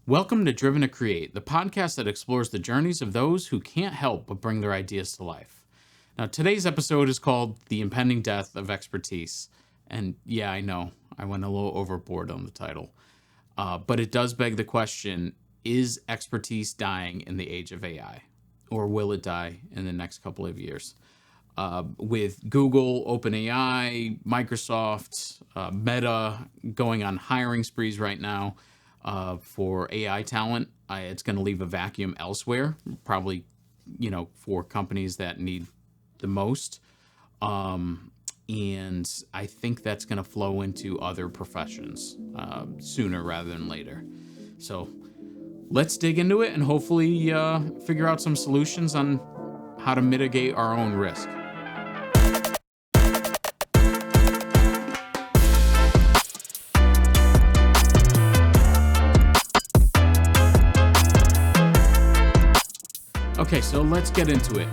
Welcome to Driven to Create, the podcast that explores the journeys of those who can't help but bring their ideas to life. Now, today's episode is called The Impending Death of Expertise. And yeah, I know, I went a little overboard on the title. But it does beg the question, is expertise dying in the age of AI? Or will it die in the next couple of years? With Google, OpenAI, Microsoft, Meta going on hiring sprees right now for AI talent, it's going to leave a vacuum elsewhere, probably, for companies that need the most. And I think that's going to flow into other professions sooner rather than later. So let's dig into it and hopefully figure out some solutions on how to mitigate our own risk. Okay, so let's get into it.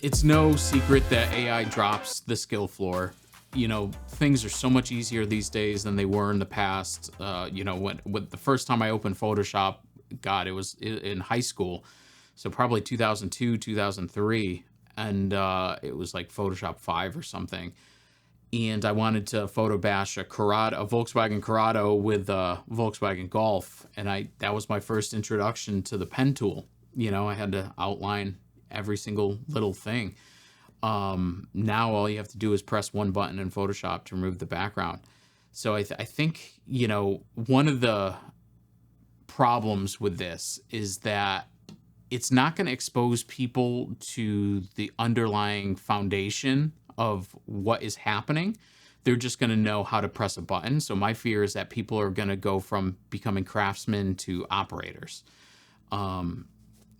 It's no secret that AI drops the skill floor. Things are so much easier these days than they were in the past. When the first time I opened Photoshop, God, it was in high school. So probably 2002, 2003. And it was like Photoshop 5 or something. And I wanted to photo bash a Volkswagen Corrado with a Volkswagen Golf. And that was my first introduction to the pen tool. I had to outline every single little thing. Now all you have to do is press one button in Photoshop to remove the background. So I think, one of the problems with this is that it's not going to expose people to the underlying foundation of what is happening. They're just going to know how to press a button. So my fear is that people are going to go from becoming craftsmen to operators.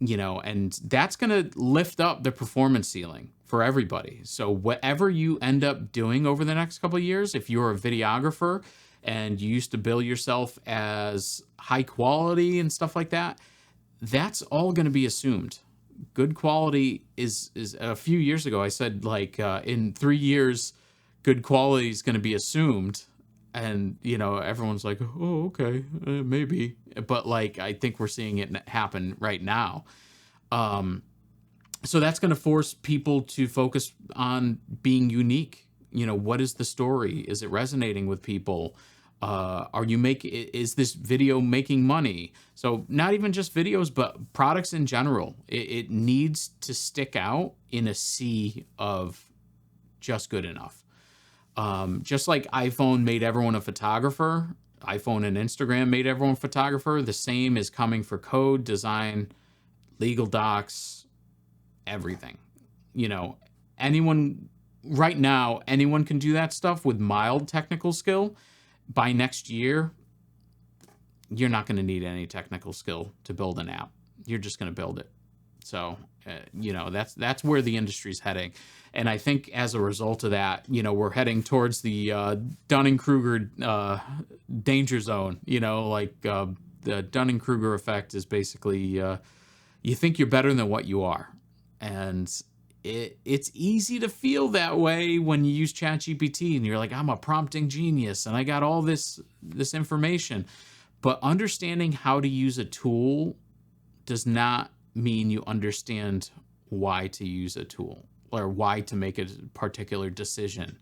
And that's going to lift up the performance ceiling for everybody. So whatever you end up doing over the next couple of years, if you're a videographer and you used to bill yourself as high quality and stuff like that, that's all going to be assumed. Good quality is a few years ago, I said, in 3 years, good quality is going to be assumed. And, everyone's like, oh, okay, maybe. But I think we're seeing it happen right now. So that's going to force people to focus on being unique. What is the story? Is it resonating with people? Is this video making money? So not even just videos, but products in general. It needs to stick out in a sea of just good enough. Just like iPhone made everyone a photographer, iPhone and Instagram made everyone a photographer, the same is coming for code, design, legal docs, everything. Right now, anyone can do that stuff with mild technical skill. By next year, you're not going to need any technical skill to build an app. You're just going to build it. So, that's where the industry's heading. And I think as a result of that, we're heading towards the Dunning-Kruger danger zone. The Dunning-Kruger effect is basically you think you're better than what you are. And it's easy to feel that way when you use ChatGPT and you're like, I'm a prompting genius and I got all this information. But understanding how to use a tool does not mean you understand why to use a tool or why to make a particular decision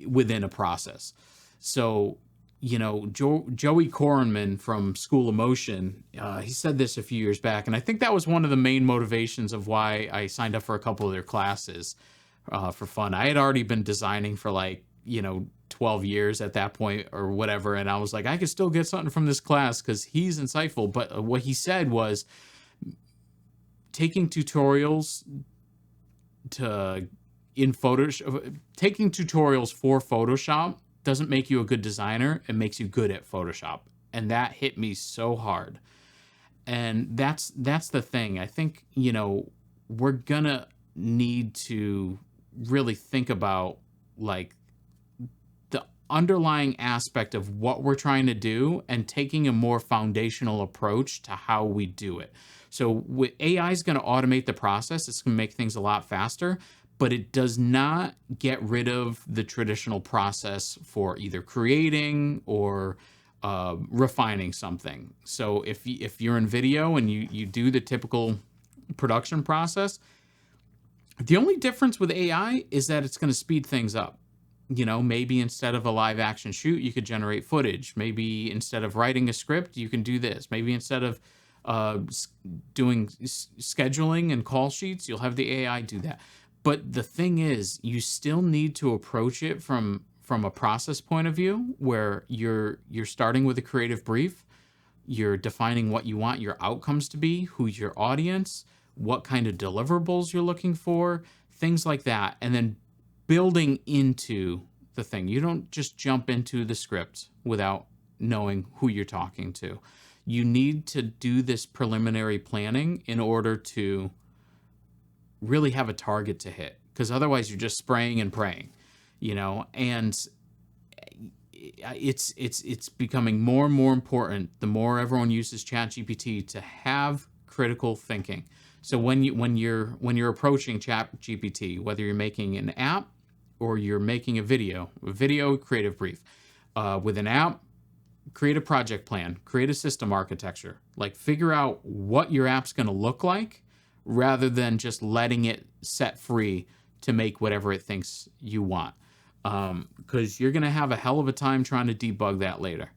within a process. So, Joey Korenman from School of Motion, he said this a few years back, and I think that was one of the main motivations of why I signed up for a couple of their classes for fun. I had already been designing for 12 years at that point or whatever, and I was like, I could still get something from this class because he's insightful. But what he said was taking tutorials taking tutorials for Photoshop doesn't make you a good designer. It makes you good at Photoshop. And that hit me so hard. And that's the thing. I think, we're gonna need to really think about the underlying aspect of what we're trying to do and taking a more foundational approach to how we do it. So AI is going to automate the process. It's going to make things a lot faster, but it does not get rid of the traditional process for either creating or refining something. So if you're in video and you do the typical production process, the only difference with AI is that it's going to speed things up. Maybe instead of a live action shoot, you could generate footage. Maybe instead of writing a script, you can do this. Maybe instead of doing scheduling and call sheets, you'll have the AI do that. But the thing is, you still need to approach it from a process point of view, where you're starting with a creative brief, you're defining what you want your outcomes to be, who's your audience, what kind of deliverables you're looking for, things like that, and then building into the thing. You don't just jump into the script without knowing who you're talking to. You need to do this preliminary planning in order to really have a target to hit, because otherwise you're just spraying and praying, and it's becoming more and more important the more everyone uses ChatGPT to have critical thinking. So when you're approaching ChatGPT, whether you're making an app or you're making a video creative brief, with an app, create a project plan, create a system architecture, like figure out what your app's going to look like, rather than just letting it set free to make whatever it thinks you want. Because you're going to have a hell of a time trying to debug that later.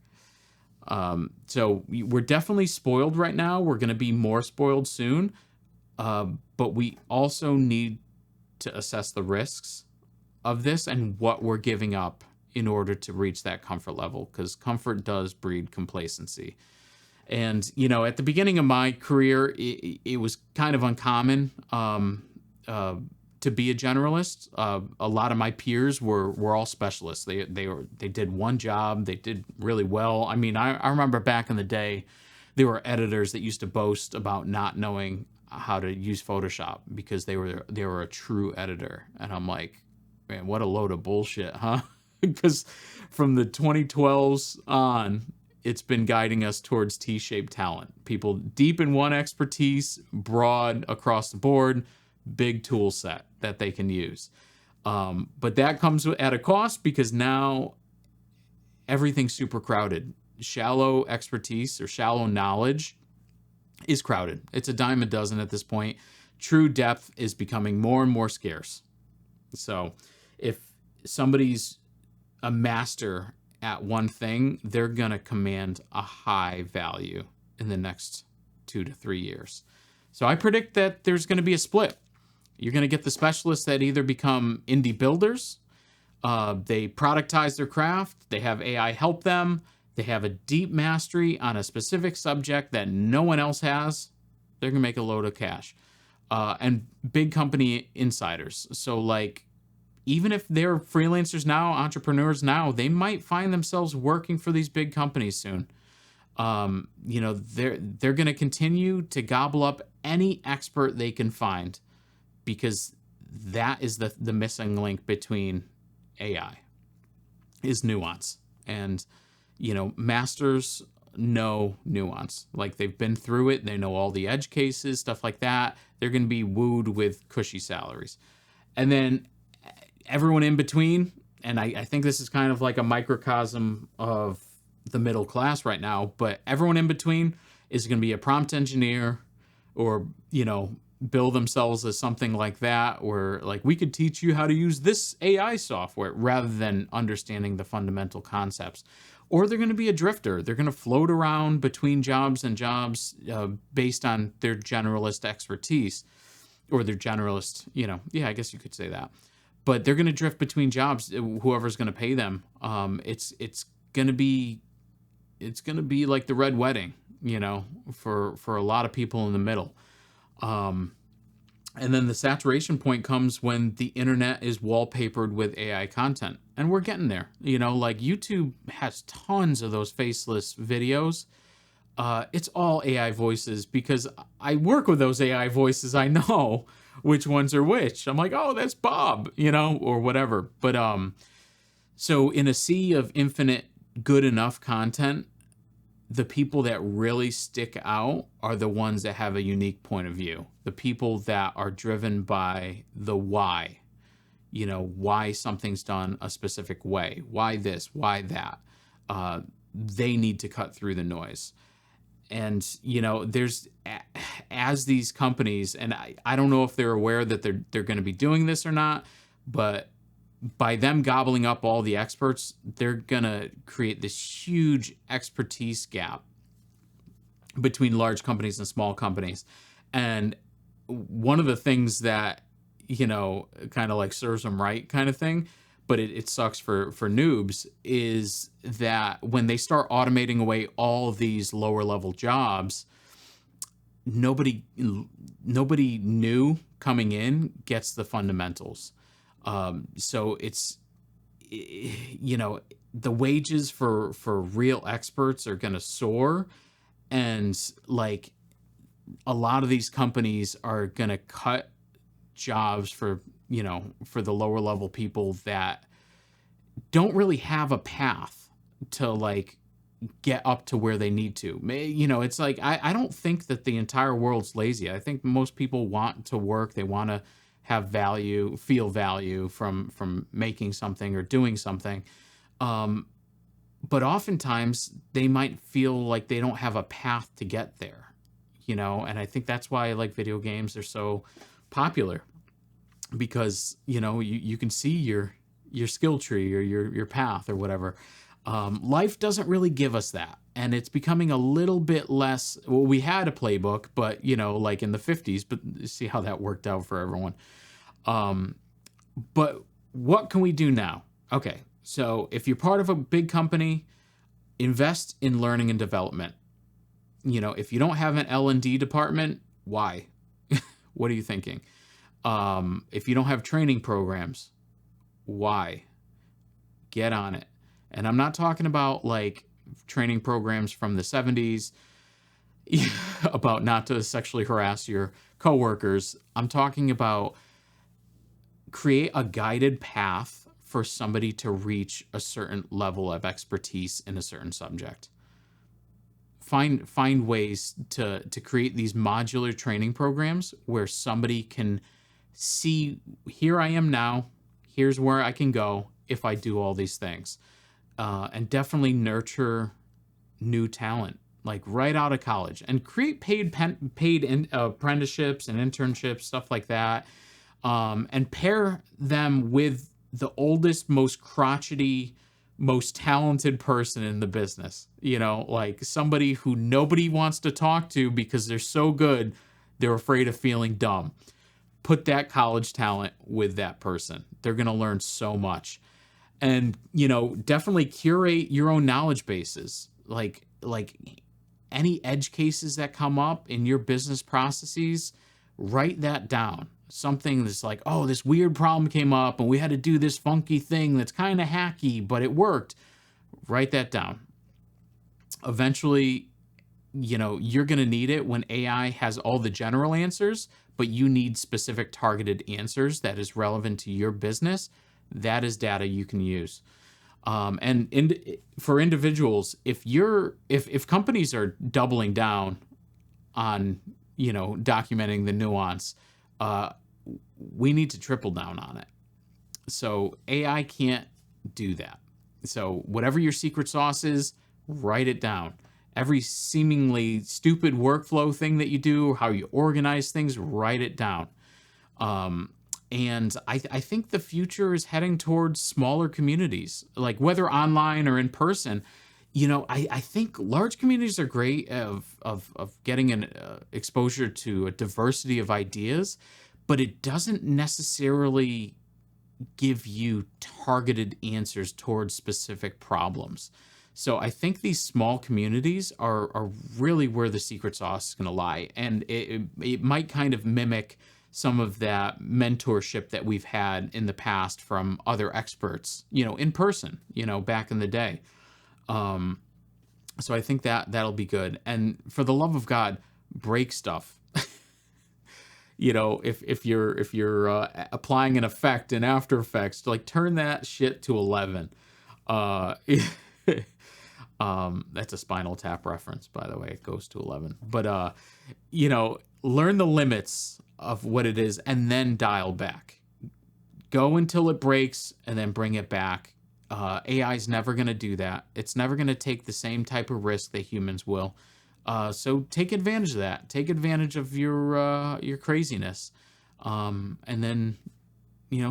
So we're definitely spoiled right now. We're going to be more spoiled soon. But we also need to assess the risks of this and what we're giving up in order to reach that comfort level, because comfort does breed complacency. And, at the beginning of my career, it was kind of uncommon to be a generalist. A lot of my peers were all specialists. They did one job. They did really well. I mean, I remember back in the day, there were editors that used to boast about not knowing how to use Photoshop because they were a true editor. And I'm like, man, what a load of bullshit, huh? Because from the 2012s on, it's been guiding us towards T-shaped talent. People deep in one expertise, broad across the board, big tool set that they can use. But that comes at a cost, because now everything's super crowded. Shallow expertise or shallow knowledge is crowded. It's a dime a dozen at this point. True depth is becoming more and more scarce. So if somebody's a master at one thing, they're going to command a high value in the next 2 to 3 years. So I predict that there's going to be a split. You're going to get the specialists that either become indie builders, they productize their craft, they have AI help them, they have a deep mastery on a specific subject that no one else has. They're going to make a load of cash. And big company insiders. So like, even if they're freelancers now, entrepreneurs now, they might find themselves working for these big companies soon. They're going to continue to gobble up any expert they can find, because that is the missing link between AI, is nuance. And, masters know nuance. Like, they've been through it. They know all the edge cases, stuff like that. They're going to be wooed with cushy salaries. And then everyone in between, and I think this is kind of like a microcosm of the middle class right now, but everyone in between is going to be a prompt engineer, or, bill themselves as something like that, or like, we could teach you how to use this AI software, rather than understanding the fundamental concepts. Or they're going to be a drifter. They're going to float around between jobs and jobs based on their generalist expertise, or their generalist, I guess you could say that. But they're going to drift between jobs, whoever's going to pay them. It's going to be like the red wedding, for a lot of people in the middle. And then the saturation point comes when the internet is wallpapered with AI content. And we're getting there. Like YouTube has tons of those faceless videos. It's all AI voices, because I work with those AI voices. I know which ones are which. I'm like, oh, that's Bob, or whatever. But so in a sea of infinite good enough content, the people that really stick out are the ones that have a unique point of view. The people that are driven by the why, why something's done a specific way, why this, why that. they need to cut through the noise. And, there's, as these companies, and I don't know if they're aware that they're going to be doing this or not, but by them gobbling up all the experts, they're going to create this huge expertise gap between large companies and small companies. And one of the things that, kind of like serves them right kind of thing, but it sucks for noobs, is that when they start automating away all of these lower level jobs, nobody new coming in gets the fundamentals. So it's, the wages for real experts are going to soar. And like a lot of these companies are going to cut jobs for the lower level people that don't really have a path to like get up to where they need to. It's like, I don't think that the entire world's lazy. I think most people want to work. They want to have value, feel value from making something or doing something. But oftentimes they might feel like they don't have a path to get there, and I think that's why like video games are so popular, because, you can see your skill tree or your path or whatever. Life doesn't really give us that. And it's becoming a little bit less. Well, we had a playbook, but, like in the 50s, but see how that worked out for everyone. But what can we do now? Okay. So if you're part of a big company, invest in learning and development. If you don't have an L&D department, why? What are you thinking? If you don't have training programs, why? Get on it. And I'm not talking about like training programs from the 70s about not to sexually harass your coworkers. I'm talking about create a guided path for somebody to reach a certain level of expertise in a certain subject. Find ways to create these modular training programs where somebody can see, here I am now, here's where I can go if I do all these things. And definitely nurture new talent, like right out of college, and create paid apprenticeships and internships, stuff like that. And pair them with the oldest, most crotchety, most talented person in the business, like somebody who nobody wants to talk to because they're so good, they're afraid of feeling dumb. Put that college talent with that person. They're going to learn so much. And, definitely curate your own knowledge bases. Like any edge cases that come up in your business processes, write that down. Something that's like, oh, this weird problem came up and we had to do this funky thing that's kind of hacky, but it worked. Write that down. Eventually, you're going to need it when AI has all the general answers, but you need specific targeted answers that is relevant to your business. That is data you can use. For individuals, if companies are doubling down on, documenting the nuance, we need to triple down on it. So AI can't do that. So whatever your secret sauce is, write it down. Every seemingly stupid workflow thing that you do, how you organize things, write it down. And I think the future is heading towards smaller communities, like whether online or in person. I think large communities are great of getting an exposure to a diversity of ideas, but it doesn't necessarily give you targeted answers towards specific problems. So I think these small communities are really where the secret sauce is going to lie. And it might kind of mimic some of that mentorship that we've had in the past from other experts, in person, back in the day. So I think that'll be good. And for the love of God, break stuff. If you're applying an effect in After Effects, like turn that shit to 11. That's a Spinal Tap reference, by the way. It goes to 11. But learn the limits of what it is and then dial back. Go until it breaks and then bring it back AI is never going to do that. It's never going to take the same type of risk that humans will. So take advantage of that. Take advantage of your craziness, and then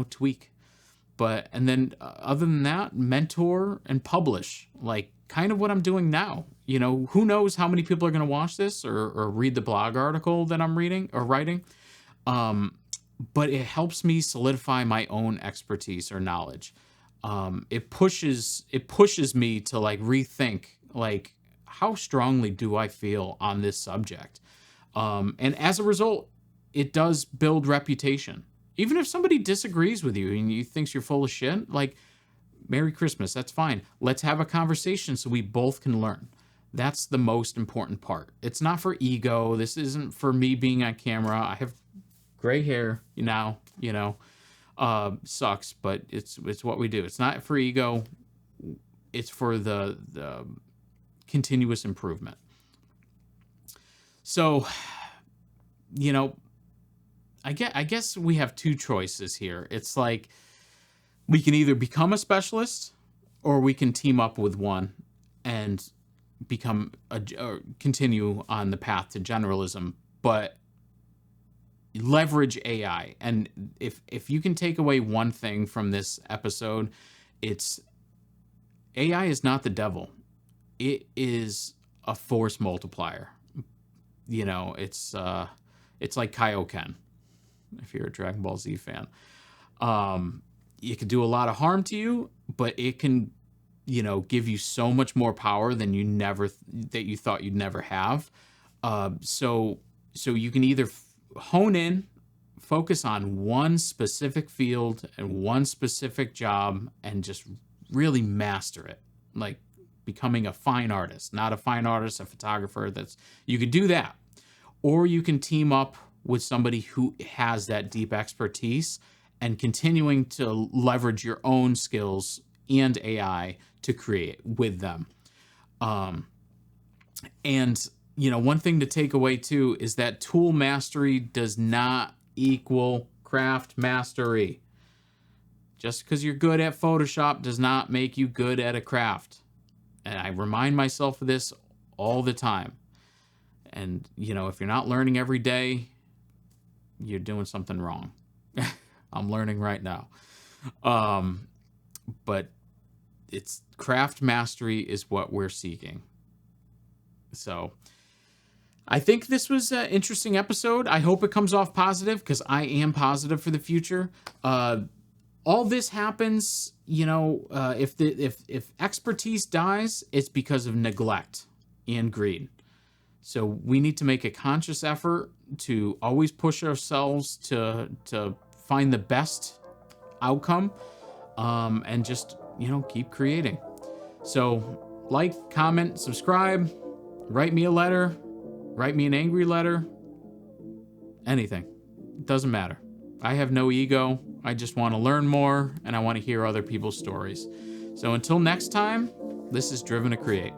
tweak. But and then other than that, mentor and publish, like kind of what I'm doing now. Who knows how many people are going to watch this or read the blog article that I'm reading or writing. But it helps me solidify my own expertise or knowledge. It pushes me to like rethink, like, how strongly do I feel on this subject? And as a result, it does build reputation. Even if somebody disagrees with you and you thinks you're full of shit, like, Merry Christmas, that's fine. Let's have a conversation so we both can learn. That's the most important part. It's not for ego. This isn't for me being on camera. I have gray hair now, sucks, but it's what we do. It's not for ego. It's for the continuous improvement. So, I guess we have two choices here. It's like we can either become a specialist or we can team up with one and or continue on the path to generalism, but leverage AI. And if you can take away one thing from this episode, it's AI is not the devil. It is a force multiplier. It's like Kaioken, if you're a Dragon Ball Z fan. It can do a lot of harm to you, but it can, give you so much more power than that you thought you'd never have. So you can either hone in, focus on one specific field and one specific job and just really master it, like becoming a fine artist, not a fine artist, a photographer. You could do that. Or you can team up with somebody who has that deep expertise and continuing to leverage your own skills and AI to create with them. And one thing to take away too is that tool mastery does not equal craft mastery. Just because you're good at Photoshop does not make you good at a craft. And I remind myself of this all the time. And, if you're not learning every day, you're doing something wrong. I'm learning right now. But it's craft mastery is what we're seeking. So I think this was an interesting episode. I hope it comes off positive because I am positive for the future. All this happens, if expertise dies, it's because of neglect and greed. So we need to make a conscious effort to always push ourselves to find the best outcome, and just, keep creating. So like, comment, subscribe, write me a letter, write me an angry letter, anything. It doesn't matter. I have no ego. I just want to learn more and I want to hear other people's stories. So until next time, this is Driven to Create.